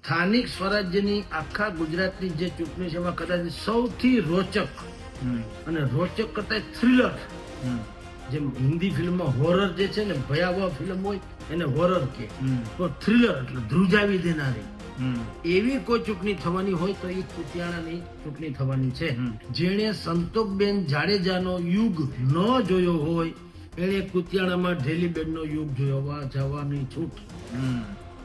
સ્થાનિક સ્વરાજ્યની આખા ગુજરાતની જે ચૂંટણી છે એમાં કદાચ સૌથી રોચક અને રોચક કરતા થ્રિલર, જેમ હિન્દી ફિલ્મમાં હોરર જે છે ને, ભયાવહ ફિલ્મ હોય એને હોરર કે, તો થ્રિલર એટલે ધ્રુજાવી દેનારી એવી કોઈ ચૂંટણી થવાની હોય તો એ કુતિયાણાની ચૂંટણી થવાની છે. જેણે સંતોકબેન જાડેજાનો યુગ ન જોયો હોય એને કુતિયાણામાં ઢેલીબેનનો યુગ જોવા જવાની છૂટ.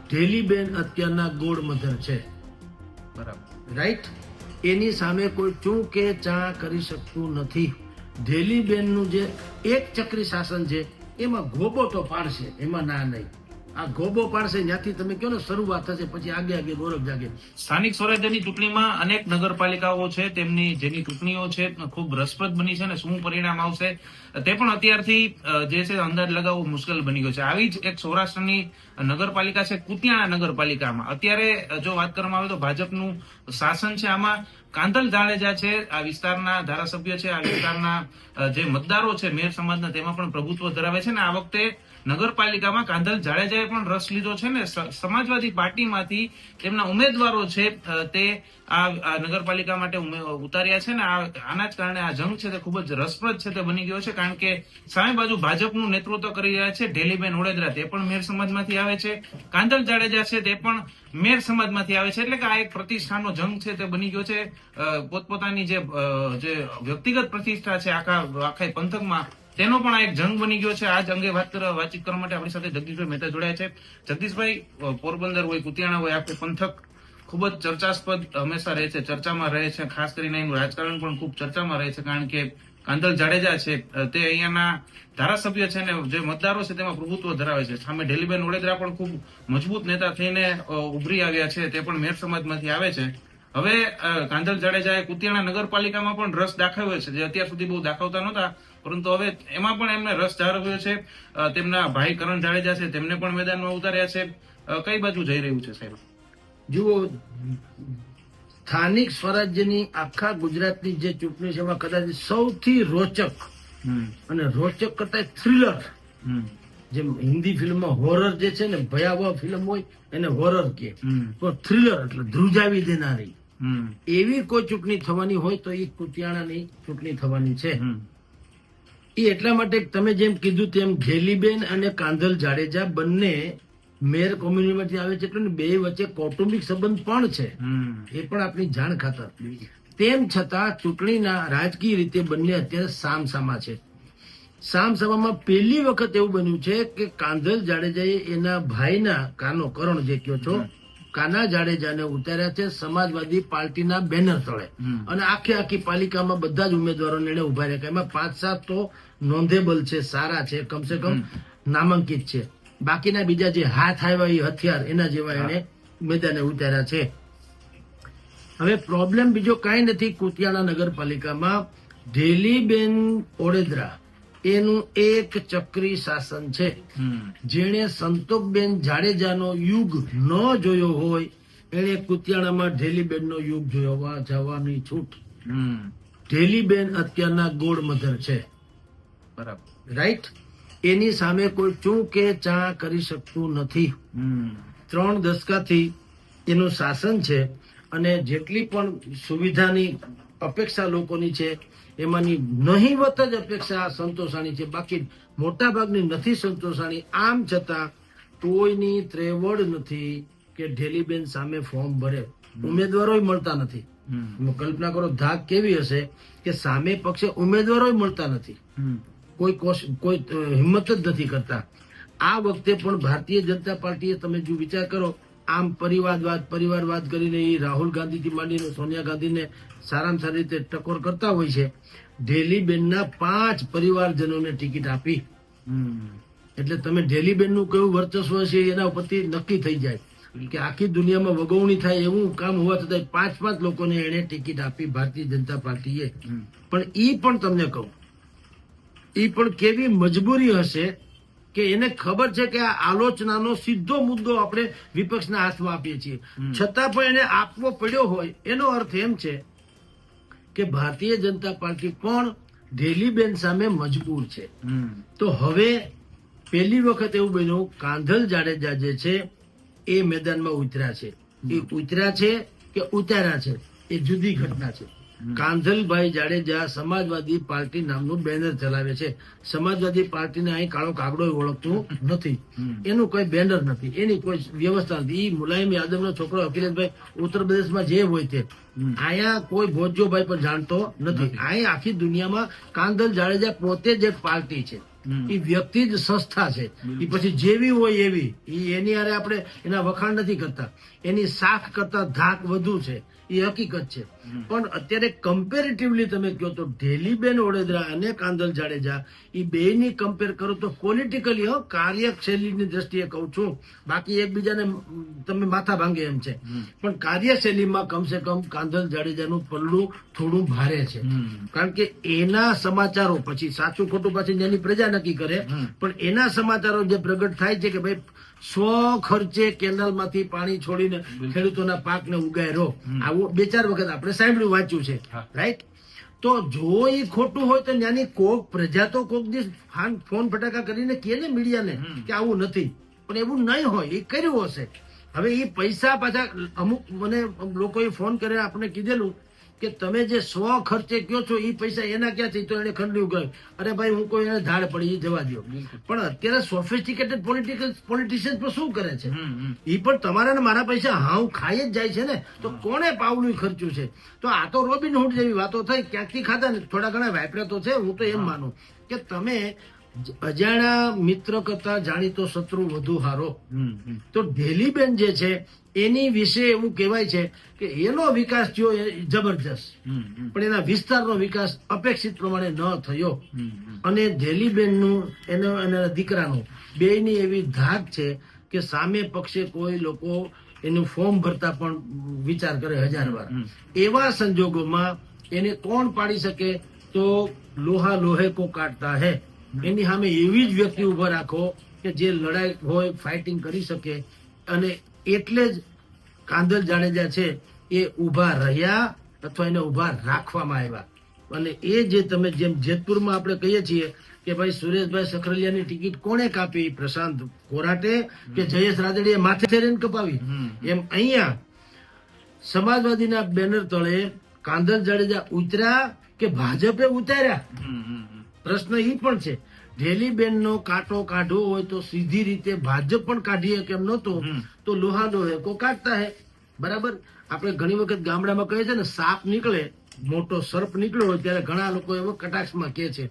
ઢેલીબેન અત્યારના ગોળ મધર છે, બરાબર, રાઈટ. એની સામે કોઈ ચૂં કે ચા કરી શકતું નથી. ઢેલીબેનનું જે એક ચક્રી શાસન છે એમાં ગોબો તો પાડશે, એમાં ના નહીં. આ ગોબો પાડશે ત્યાંથી તમે કહો ને શરૂઆત થશે, પછી આગે આગે ગૌરવ જાગે. સ્થાનિક સ્વરાજ્યની ચૂંટણીમાં અનેક નગરપાલિકાઓ છે, તેમની જેની ચૂંટણીઓ છે ખૂબ રસપ્રદ બની છે, અને શું પરિણામ આવશે તે પણ અત્યારથી જે છે અંદાજ લગાવવો મુશ્કેલ બની ગયો છે. આવી જ એક સૌરાષ્ટ્રની નગરપાલિકા છે કુતિયાણા નગરપાલિકામાં. અત્યારે જો વાત કરવામાં આવે તો ભાજપનું શાસન છે. આમાં કાંધલ જાડેજા છે, આ વિસ્તારના ધારાસભ્ય છે, આ વિસ્તારના જે મતદારો છે મેયર સમાજના, તેમાં પણ પ્રભુત્વ ધરાવે છે. ને આ વખતે નગરપાલિકામાં કાંધલ જાડેજાએ પણ રસ લીધો છે ને સમાજવાદી પાર્ટીમાંથી તેમના ઉમેદવારો છે તે આ નગરપાલિકા માટે ઉતાર્યા છે. ને આના જ કારણે આ જંગ છે તે ખૂબ જ રસપ્રદ છે તે બની ગયો છે, કારણ કે સામે બાજુ ભાજપનું નેતૃત્વ કરી રહ્યા છે ઢેલીબેન ઓડેદરા, તે પણ મેયર સમાજમાંથી આવે છે. કાંધલ જાડેજા છે તે પણ મેયર સમાજમાંથી આવે છે. એટલે કે આ એક પ્રતિષ્ઠાનો જંગ છે તે બની ગયો છે. પોતપોતાની જે વ્યક્તિગત પ્રતિષ્ઠા છે આખા પંથકમાં, તેનો પણ આ એક જંગ બની ગયો છે. આ જ અંગે વાતચીત કરવા માટે આપણી સાથે જગદીશભાઈ મહેતા જોડાયા છે. જગદીશભાઈ, પોરબંદર હોય, કુતિયાણા હોય, આખું પંથક ખૂબ જ ચર્ચાસ્પદ હંમેશા રહે છે, ચર્ચામાં રહે છે. ખાસ કરીને એનું રાજકારણ પણ ખૂબ ચર્ચામાં રહે છે, કારણ કે કાંધલ જાડેજા છે તે અહીંયાના ધારાસભ્ય છે ને જે મતદારો છે તેમાં પ્રભુત્વ ધરાવે છે. સામે ઢેલીબેન ઓડેદરા પણ ખૂબ મજબૂત નેતા થઈને ઉભરી આવ્યા છે, તે પણ મેયર સમાજમાંથી આવે છે. હવે કાંધલ જાડેજાએ કુતિયાણા નગરપાલિકામાં પણ રસ દાખવ્યો છે, જે અત્યાર સુધી બહુ દાખવતા નહોતા, પરંતુ હવે એમાં પણ એમને રસ દાખવ્યો છે. તેમના ભાઈ કરણ જાડેજા છે, તેમને પણ મેદાનમાં ઉતાર્યા છે. કઈ બાજુ જઈ રહ્યું છે સાહેબ? જુઓ, સ્થાનિક સ્વરાજ્યની આખા ગુજરાતની જે ચૂંટણી છે એમાં કદાચ સૌથી રોચક અને રોચક કરતા થ્રિલર, જેમ હિન્દી ફિલ્મમાં હોરર જે છે ને, ભયાવહ ફિલ્મ હોય એને હોરર કે, તો થ્રિલર એટલે ધ્રુજાવી દેનારી એવી કોઈ ચૂંટણી થવાની હોય તો એ કુતિયાણાની ચૂંટણી થવાની છે. એ એટલા માટે તમે જેમ કીધું તેમ ઢેલીબેન અને કાંધલ જાડેજા બંને મેયર કોમ્યુનિટીમાંથી આવે છે, એટલે બે વચ્ચે કૌટુંબિક સંબંધ પણ છે, એ પણ આપણી જાણ ખાતર. તેમ છતાં ચૂંટણીના રાજકીય રીતે બંને અત્યારે સામસામા છે. સામસામામાં પહેલી વખત એવું બન્યું છે કે કાંધલ જાડેજાએ એના ભાઈના કાનો કરણ જે કયો છો, કાના જાડેજાને ઉતાર્યા છે સમાજવાદી પાર્ટીના બેનર તળે, અને આખી પાલિકામાં બધા જ ઉમેદવારોને એને ઉભા રહ્યા. એમાં 5-7 તો નોંધેબલ છે, સારા છે, કમસે કમ નામાંકિત છે. બાકીના બીજા જે હાથ આવ્યા એ હથિયાર એના જેવા એને મેદાને ઉતાર્યા છે. હવે પ્રોબ્લેમ બીજો કાંઈ નથી. કુતિયાણા નગરપાલિકામાં ઢેલીબેન ઓડેદરા એનું એક ચક્રી શાસન છે. જેણે સંતોકબેન જાડેજાનો યુગ ન જોયો હોય એને કુતિયાણામાં ઢેલીબેનનો યુગ જોવા જવાની છૂટ. ઢેલીબેન અત્યારના ગોળ મધર છે, બરાબર, રાઈટ. એની સામે કોઈ ચૂં કે ચા કરી શકતું નથી. 3 દશકાથી એનું શાસન છે, અને જેટલી પણ સુવિધાની અપેક્ષા લોકોની છે એમાંની નહીવત જ અપેક્ષા સંતોષાણી છે, બાકી મોટા ભાગની નથી સંતોષાણી. આમ છતાં કોઈની ત્રેવડ નથી કે ઢેલીબેન સામે ફોર્મ ભરે. ઉમેદવારો મળતા નથી. કલ્પના કરો ધાક કેવી હશે કે સામે પક્ષે ઉમેદવારો મળતા નથી, કોઈ હિંમત જ નથી કરતા. આ વખતે પણ ભારતીય જનતા પાર્ટીએ, તમે જો વિચાર કરો, આમ પરિવારવાદ કરીને એ રાહુલ ગાંધીથી માંડીને સોનિયા ગાંધીને સારામાં સારી રીતે ટકોર કરતા હોય છે. ઢેલીબેનના 5 પરિવારજનોને ટિકિટ આપી, એટલે તમે ઢેલીબેનનું કયું વર્ચસ્વ છે એના ઉપરથી નક્કી થઈ જાય કે આખી દુનિયામાં વગવણી થાય એવું કામ હોવા છતાં 5 લોકોને એને ટિકિટ આપી ભારતીય જનતા પાર્ટીએ. પણ ઈ પણ તમને કહું, ઈ પણ કેવી મજબૂરી હશે કે એને ખબર છે કે આ આલોચનાનો સીધો મુદ્દો આપણે વિપક્ષના હાથમાં આપીએ છીએ, છતાં પણ એને આપવો પડ્યો હોય. એનો અર્થ એમ છે કે ભારતીય જનતા પાર્ટી પણ ઢેલીબેન સામે મજબૂર છે. તો હવે પહેલી વખત એવું બન્યું કાંધલ જાડેજા જે છે એ મેદાનમાં ઉતર્યા છે. એ ઉતર્યા છે કે ઉતાર્યા છે એ જુદી ઘટના છે. કાંધલભાઈ જાડેજા સમાજવાદી પાર્ટી નામનું બેનર ચલાવે છે. સમાજવાદી પાર્ટીને અહીં કાળો કાગડો ઓળખતું નથી, એનું કોઈ બેનર નથી, એની કોઈ વ્યવસ્થા નથી. એ મુલાયમ યાદવનો છોકરો અખિલેશભાઈ ઉત્તર પ્રદેશમાં જે હોય તે અહીંયા કોઈ ભોજોભાઈ પણ જાણતો નથી. અહીં આખી દુનિયામાં કાંધલ જાડેજા પોતે જ એક પાર્ટી છે, એ વ્યક્તિ જ સંસ્થા છે. એ પછી જેવી હોય એવી, એની હારે આપણે એના વખાણ નથી કરતા, એની શાખ કરતા ધાક વધુ છે, એ હકીકત છે. પણ અત્યારે કમ્પેરેટિવલી તમે કહો તો ઢેલીબેન ઓડેદરા અને કાંધલ જાડેજા એ બેની કમ્પેર કરો તો પોલિટિકલી કાર્યશૈલીની દ્રષ્ટિએ કહું છું, બાકી એકબીજાને તમે માથા ભાંગે એમ છે, પણ કાર્યશૈલીમાં કમસે કમ કાંધલ જાડેજાનું પલ્લું થોડું ભારે છે. કારણ કે એના સમાચારો પછી સાચું ખોટું પાછી એની પ્રજા નક્કી કરે, પણ એના સમાચારો જે પ્રગટ થાય છે કે ભાઈ સ્વ ખર્ચે કેનાલમાંથી પાણી છોડીને ખેડૂતોના પાકને ઉગાયરો, આવું 2-4 વખત આપણે સાંભળ્યું વાંચ્યું છે, રાઈટ? તો જો એ ખોટું હોય તો ત્યાંની કોક પ્રજા તો કોક દિવસ ફોન ફટાકા કરીને કહે ને મીડિયાને કે આવું નથી, પણ એવું નહીં હોય, એ કર્યું હશે. હવે એ પૈસા પાછા અમુક મને લોકોએ ફોન કરીને આપણે કીધેલું કે તમે જે સ્વ ખર્ચે કયો છો એ પૈસા એના ક્યાં છે, તો એને ખંડ્યું ગયું. અરે ભાઈ હું કોઈ એને ધાડ પડી જવા દો. પણ અત્યારે સોફિસ્ટિકેટેડ પોલિટિશિયન્સ પણ શું કરે છે, એ પણ તમારા ને મારા પૈસા હાવ ખાઈ જ જાય છે ને, તો કોને પાવલું ખર્ચ્યું છે? તો આ તો રોબિન હુડ જેવી વાતો થઈ, ક્યાંકથી ખાધા ને થોડા ઘણા વાપર્યા તો છે. હું તો એમ માનું કે તમે અજાણ્યા મિત્ર કરતા જાણીતો શત્રુ વધુ હારો. તો ઢેલીબેન જે છે એની વિશે એવું કહેવાય છે કે એનો વિકાસ થયો એ જબરજસ્ત, પણ એના વિસ્તારનો વિકાસ અપેક્ષિત પ્રમાણે ન થયો. અને ઢેલીબેનનું એના દીકરાનું બેયની એવી ધાક છે કે સામે પક્ષે કોઈ લોકો એનું ફોર્મ ભરતા પણ વિચાર કરે 1000 વાર. એવા સંજોગોમાં એને કોણ પાડી શકે? તો લોહા લોહે કો કાટતા હે. એની સામે એવી જ વ્યક્તિ ઉભા રાખો કે જે લડાઈ હોય ફાઇટિંગ કરી શકે. અને એટલે જ કાંધલ જાડેજા છે એ ઉભા રહ્યા અથવા એને ઉભા રાખવામાં આવ્યા. અને એ જે તમે જેમ જેતપુરમાં આપણે કહીએ છીએ કે ભાઈ સુરેશભાઈ સખરલિયાની ટિકિટ કોણે કાપી? પ્રશાંત કોરાટે કે જયેશ રાદડીએ માથે ફેરીને કપાવી? એમ અહીંયા સમાજવાદીના બેનર તળે કાંધલ જાડેજા ઉતર્યા કે ભાજપે ઉતાર્યા? પ્રશ્ન એ પણ છે. ઢેલીબેનનો કાંટો કાઢવો હોય તો સીધી રીતે ભાજપ પણ કાઢીએ કેમ નહોતો, તો લોહા લોહે કો કાટતા હે. બરાબર? આપણે ઘણી વખત ગામડામાં કહીએ છીએ ને, સાપ નીકળે, મોટો સર્પ નીકળ્યો હોય ત્યારે ઘણા લોકો એવો કટાક્ષમાં કહે છે.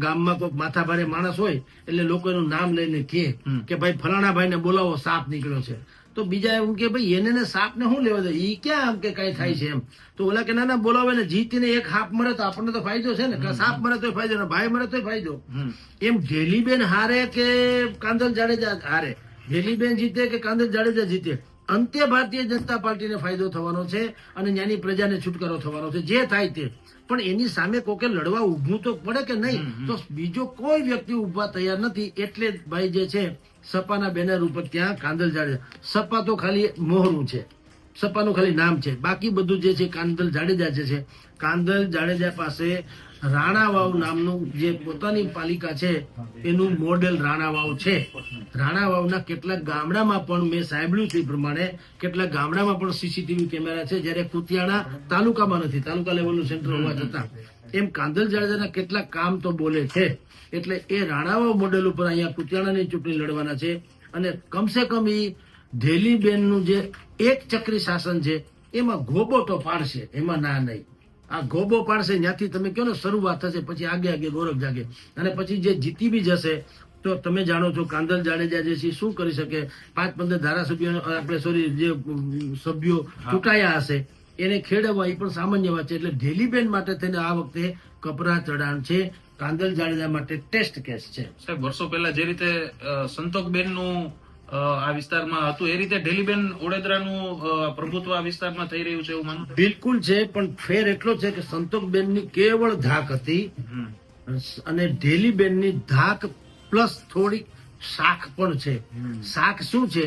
ગામમાં કોઈ માથાભારે માણસ હોય એટલે લોકો એનું નામ લઈને કહે કે ભાઈ ફલાણા ભાઈને બોલાવો, સાપ નીકળ્યો છે. તો બીજા એમ કે ભાઈ એને સાપને શું લેવા દે, ઈ ક્યાં આમ કે કઈ થાય છે એમ. તો ઓલા કે ના બોલાવે ને, જીતીને એક હાપ મરે તો આપણને તો ફાયદો છે ને, સાપ મરે તો ફાયદો ને ભાઈ મરે તો ફાયદો. એમ ઢેલીબેન હારે કે કાંધલ જાડેજા હારે, ઢેલીબેન જીતે કે કાંધલ જાડેજા જીતે, અંતે ભારતીય જનતા પાર્ટીને ફાયદો થવાનો છે અને ત્યાંની પ્રજાને છુટકારો થવાનો છે, જે થાય તે. પણ એની સામે કોકે લડવા ઉભું તો પડે કે નહીં? તો બીજો કોઈ વ્યક્તિ ઉભા તૈયાર નથી. એટલે ભાઈ જે છે સપાના બેનર ઉપર ત્યાં કાંધલ જાડેજા, સપા તો ખાલી મોહરું છે, સપાનું ખાલી નામ છે, બાકી બધું જે છે કાંધલ જાડેજા જે છે. કાંધલ જાડેજા પાસે રાણાવાવ નામનું જે પોતાની પાલિકા છે એનું મોડેલ રાણાવાવ છે. રાણાવાવના કેટલાક ગામડામાં પણ મેં સાંભળ્યું છે એ પ્રમાણે કેટલાક ગામડામાં પણ સીસીટીવી કેમેરા છે, જ્યારે કુતિયાણા તાલુકામાં નથી, તાલુકા લેવલનું સેન્ટર હોવા છતાં. એમ કાંધલ જાડેજાના કેટલાક કામ તો બોલે છે. એટલે એ રાણાવાવ મોડેલ ઉપર અહીંયા કુતિયાણાની ચૂંટણી લડવાના છે. અને કમસે કમ એ ઢેલીબેનનું જે એક ચક્રી શાસન છે એમાં ગોબો તો પાડશે, એમાં ના નહીં. આ ગોબો પાડશે, ત્યાંથી તમે કહો ને શરૂઆત થશે, પછી આગે ગોરખ જાગે. અને પછી જે જીતી બી જશે તો તમે જાણો છો કાંધલ જાડેજા જે છે શું કરી શકે. 5-15 ધારાસભ્યો આપણે જે સભ્યો ચૂંટાયા હશે એને ખેડવવા એ પણ સામાન્ય વાત છે. એટલે ઢેલીબેન માટે થઈને આ વખતે કપરા ચડાણ છે, કાંધલ જાડેજા માટે ટેસ્ટ કેસ છે. સાહેબ, વર્ષો પહેલા જે રીતે સંતોકબેનનું આ વિસ્તારમાં હતું એ રીતે ઢેલીબેન ઓડેદરાનું પ્રભુત્વ આ વિસ્તારમાં થઈ રહ્યું છે એવું માનું? બિલકુલ છે, પણ ફેર એટલો છે કે સંતોકબેનની કેવળ ધાક હતી અને ઢેલીબેનની ધાક પ્લસ થોડીક શાખ પણ છે. શાખ શું છે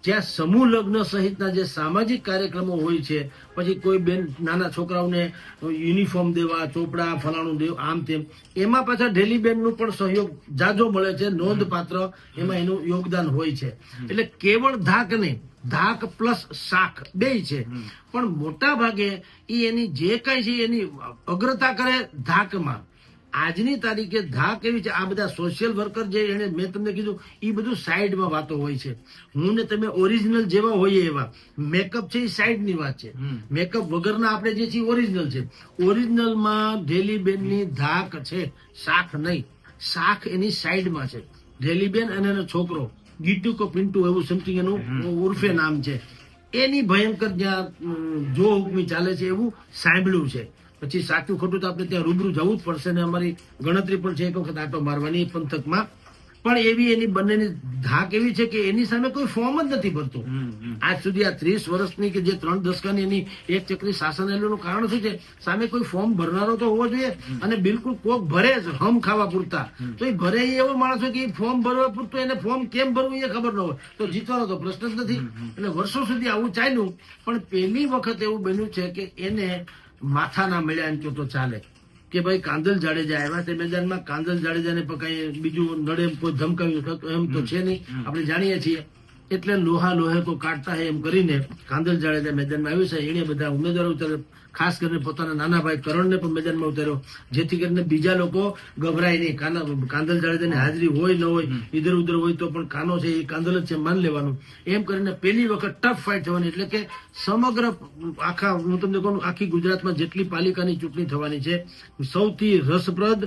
જ્યાં સમૂહ લગ્ન સહિતના જે સામાજિક કાર્યક્રમો હોય છે, પછી કોઈ બેન નાના છોકરાઓને યુનિફોર્મ દેવા, ચોપડા, ફલાણું દેવું, આમ તેમ, એમાં પાછા ઢેલી બેનનું પણ સહયોગ જાજો મળે છે, નોંધપાત્ર એમાં એનું યોગદાન હોય છે. એટલે કેવળ ધાક નહીં, ધાક પ્લસ શાખ બેય છે, પણ મોટા ભાગે એની જે કઈ છે એની અગ્રતા કરે ધાકમાં. આજની તારીખે ધાક એવી છે, આ બધા સોશિયલ વર્કર જે એને મેં તમને કીધું એ બધું સાઈડમાં વાતો હોય છે. હું ને તમે ઓરિજિનલ જેવા હોઈએ એવા, મેકઅપ છે એ સાઈડની વાત છે. મેકઅપ વગરના આપણે જે છે ઓરિજિનલ છે. ઓરિજિનલમાં ઢેલીબેનની ધાક છે, શાખ નહીં. શાખ એની સાઈડમાં છે. ઢેલીબેન અને એનો છોકરો ગીટુ કો પિન્ટુ એવું સમથિંગ એનું ઉર્ફે નામ છે. એની ભયંકર જ્યાં જો હુકમી ચાલે છે એવું સાંભળ્યું છે. પછી સાચું ખોટું તો આપણે ત્યાં રૂબરૂ જવું જ પડશે ને અમારી ગણતરી પણ છે એક વખત આટો મારવાની પંથકમાં. પણ એવી એની બંનેની ધાક એવી છે કે એની સામે કોઈ ફોર્મ જ નથી ભરતું. આજ સુધી આ 30 વર્ષની કે જે 3 દશકાની એની એક ચક્રી શાસન એનું કારણ શું છે? સામે કોઈ ફોર્મ ભરનારો તો હોવો જોઈએ, અને બિલકુલ કોક ભરે જ હમ ખાવા પૂરતા. તો એ ભરે એવો માણસ હોય કે એ ફોર્મ ભરવા પૂરતું એને ફોર્મ કેમ ભરવું એ ખબર ન હોય, તો જીતવાનો તો પ્રશ્ન જ નથી. એટલે વર્ષો સુધી આવું ચાલ્યું, પણ પહેલી વખત એવું બન્યું છે કે એને માથા ના મળ્યા એમ તો ચાલે કે ભાઈ કાંદલ જાડેજા આવ્યા તે મેદાનમાં. કાંદલ જાડેજાને પણ કઈ બીજું નડે એમ કોઈ ધમકાવ્યું એમ તો છે નહીં, આપણે જાણીએ છીએ. એટલે લોહા લોહે કો કાટતા હે એમ કરીને કાંદલ જાડેજા મેદાનમાં આવ્યું છે. એને બધા ઉમેદવારો ઉતારે, ખાસ કરીને પોતાના નાના ભાઈ કરણને પણ મેદાનમાં ઉતાર્યો, જેથી કરીને બીજા લોકો ગભરાય નહીં. કાંદલ જાડેજાની હાજરી હોય ન હોય, ઇધર ઉધર હોય તો પણ કાનો છે એ કાંદલ જ છે માન લેવાનું. એમ કરીને પહેલી વખત ટફ ફાઇટ થવાની. એટલે કે સમગ્ર આખા હું તમને કહું આખી ગુજરાતમાં જેટલી પાલિકાની ચૂંટણી થવાની છે, સૌથી રસપ્રદ,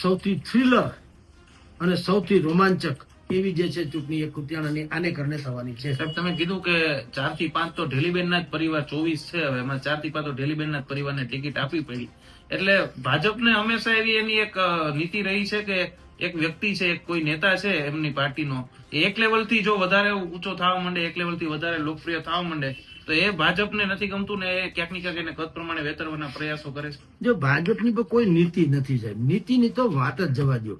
સૌથી થ્રિલર અને સૌથી રોમાંચક એવી જે છે ચૂંટણી એ કુતિયાણાની આને કારણે થવાની છે. સાહેબ તમે કીધું કે 4 થી 5 તો ઢેલીબેનના જ પરિવાર 24 છે, હવે એમાં 4 થી 5 તો ઢેલીબેનના જ પરિવારને ટિકિટ આપવી પડી. એટલે ભાજપને હંમેશા એવી એની એક નીતિ રહી છે કે એક વ્યક્તિ છે, એક કોઈ નેતા છે એમની પાર્ટીનો, એ એક લેવલથી જો વધારે ઊંચો થવા માંડે, એક લેવલથી વધારે લોકપ્રિય થવા માંડે, તો એ ભાજપને નથી ગમતું ને એ ક્યાંક ને ક્યાંક એને કદ પ્રમાણે વેતરવાના પ્રયાસો કરે છે. જો ભાજપની પર કોઈ નીતિ નથી સાહેબ, નીતિની તો વાત જ જવા દો.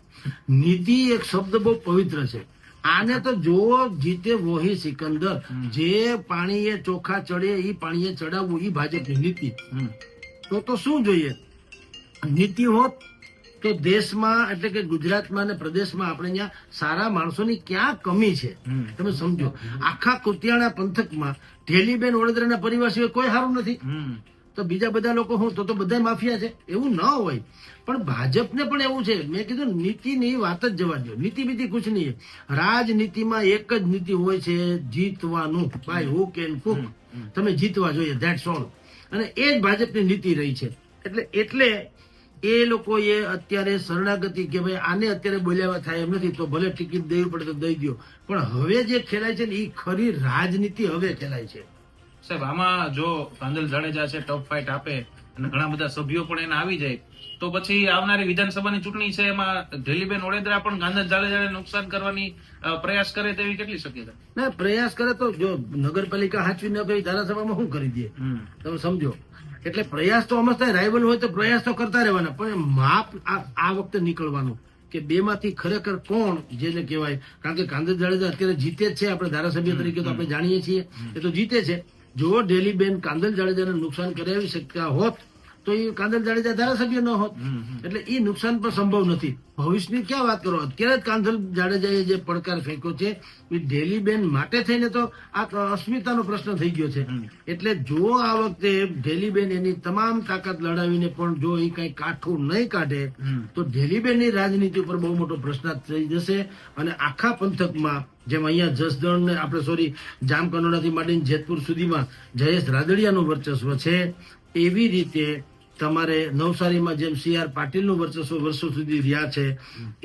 નીતિ એક શબ્દ બહુ પવિત્ર છે. આને તો જો જીતે વોહી સિકંદર, જે પાણીએ ચોખા ચડે એ પાણીએ ચડાવવું એ ભાજપની નીતિ. તો શું જોઈએ? નીતિ હોત તો દેશમાં એટલે કે ગુજરાતમાં અને પ્રદેશમાં આપણે અહીંયા સારા માણસોની ક્યાં કમી છે તમે સમજો. આખા કુતિયાણા પંથકમાં ઢેલીબેન વડોદરાના પરિવાર સિવાય કોઈ સારું નથી. તો બીજા બધા લોકો હું તો બધા માફિયા છે એવું ન હોય. પણ ભાજપને પણ એવું છે. મેં કીધું નીતિની વાત જ જવા દો. નીતિ બીતી કુછ નહીં. રાજનીતિમાં એક જ નીતિ હોય છે, જીતવાનું. બાય હુક એન્ડ કુક. તમે જીતવા જોઈએ, ધેટ્સ ઓલ. અને એ જ ભાજપની નીતિ રહી છે. એટલે એ લોકોએ અત્યારે શરણાગતિ કે ભાઈ આને અત્યારે બોલ્યા થાય એમ નથી, તો ભલે ટિકિટ દેવી પડે તો દઈ દો. પણ હવે જે ખેલાય છે ને એ ખરી રાજનીતિ હવે ખેલાય છે. સાહેબ આમાં જો કાંદલ જાડેજા છે ટફ ફાઇટ આપે અને ઘણા બધા સભ્યો પણ એને આવી જાય, તો પછી આવનારી વિધાનસભાની ચૂંટણી છે એમાં ઢેલીબેન વડોદરા પણ કાંદલ જાડેજાને નુકસાન કરવાની પ્રયાસ કરે તેવી કેટલી શક્યતા? ના, પ્રયાસ કરે તો જો નગરપાલિકા હાચવી ન કરી ધારાસભામાં શું કરી દે તમે સમજો. એટલે પ્રયાસ તો અમસ્તા રાઇવલ હોય તો પ્રયાસ તો કરતા રહેવાના, પણ માપ આ વખતે નીકળવાનું કે બે માંથી ખરેખર કોણ જેને કહેવાય. કારણ કે કાંદલ જાડેજા અત્યારે જીતે જ છે, આપણે ધારાસભ્ય તરીકે તો આપણે જાણીએ છીએ એ તો જીતે છે. જો ઢેલીબેન કાંદલ જાડેજાને નુકસાન કરાવી શકતા હોત તો એ કાંદલ જાડેજા ધારાસભ્ય ન હોત. એટલે એ નુકસાન પણ સંભવ નથી. ભવિષ્યની ક્યાં વાત કરો? અત્યારે જ કાંદલ જાડેજાએ જે પડકાર ફેંક્યો છે એ ઢેલીબેન માટે થઈને તો આ અસ્મિતાનો પ્રશ્ન થઈ ગયો છે. એટલે જો આ વખતે ઢેલીબેન એની તમામ તાકાત લડાવીને પણ જો એ કઈ કાઠું નહીં કાઢે તો ઢેલીબેનની રાજનીતિ ઉપર બહુ મોટો પ્રશ્ન થઈ જશે. અને આખા પંથકમાં જેમ અહીંયા જસદણ ને આપણે જામકંડોળાથી માંડીને જેતપુર સુધીમાં જયેશ રાદડિયાનું વર્ચસ્વ છે, એવી રીતે તમારે નવસારીમાં જેમ CR પાટીલનું વર્ચસ્વ વર્ષો સુધી રહ્યા છે,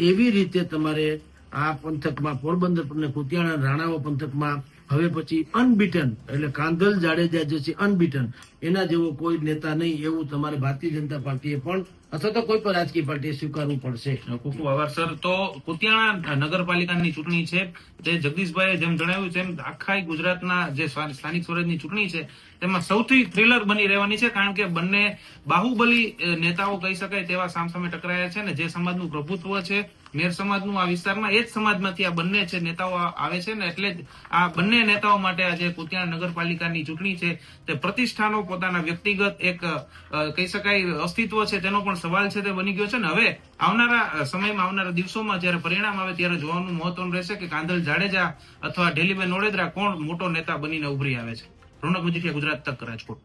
એવી રીતે તમારે આ પંથકમાં પોરબંદર અને કુતિયાણા રાણાવા પંથકમાં હવે પછી અનબીટન એટલે કાંદલ જાડેજા જે છે અનબીટન, એના જેવો કોઈ નેતા નહીં એવું તમારે ભારતીય જનતા પાર્ટીએ પણ અથવા તો કોઈ પણ રાજકીય પાર્ટીએ સ્વીકારવું પડશે. ખૂબ ખૂબ આભાર સર. તો કુતિયાણા નગરપાલિકાની ચૂંટણી છે તે જગદીશભાઈએ જેમ જણાવ્યું તેમ આખા ગુજરાતના જે સ્થાનિક સ્વરાજની ચૂંટણી છે તેમાં સૌથી થ્રિલર બની રહેવાની છે, કારણ કે બંને બાહુબલી નેતાઓ કહી શકાય તેવા સામસામે ટકરાયા છે ને જે સમાજનું પ્રભુત્વ છે મેર સમાજનું આ વિસ્તારમાં એ જ સમાજમાંથી આ બંને છે નેતાઓ આવે છે ને એટલે જ આ બંને નેતાઓ માટે આજે કુતિયાણા નગરપાલિકાની ચૂંટણી છે તે પ્રતિષ્ઠાનો પોતાના વ્યક્તિગત એક કહી શકાય અસ્તિત્વ છે તેનો પણ સવાલ છે તે બની ગયો છે ને હવે આવનારા સમયમાં આવનારા દિવસોમાં જયારે પરિણામ આવે ત્યારે જોવાનું મહત્વનું રહેશે કે કાંધલ જાડેજા અથવા ઢેલીબેન ઓડેદરા કોણ મોટો નેતા બનીને ઉભરી આવે છે. રોનક મજીઠિયા, ગુજરાત તક, રાજકોટ.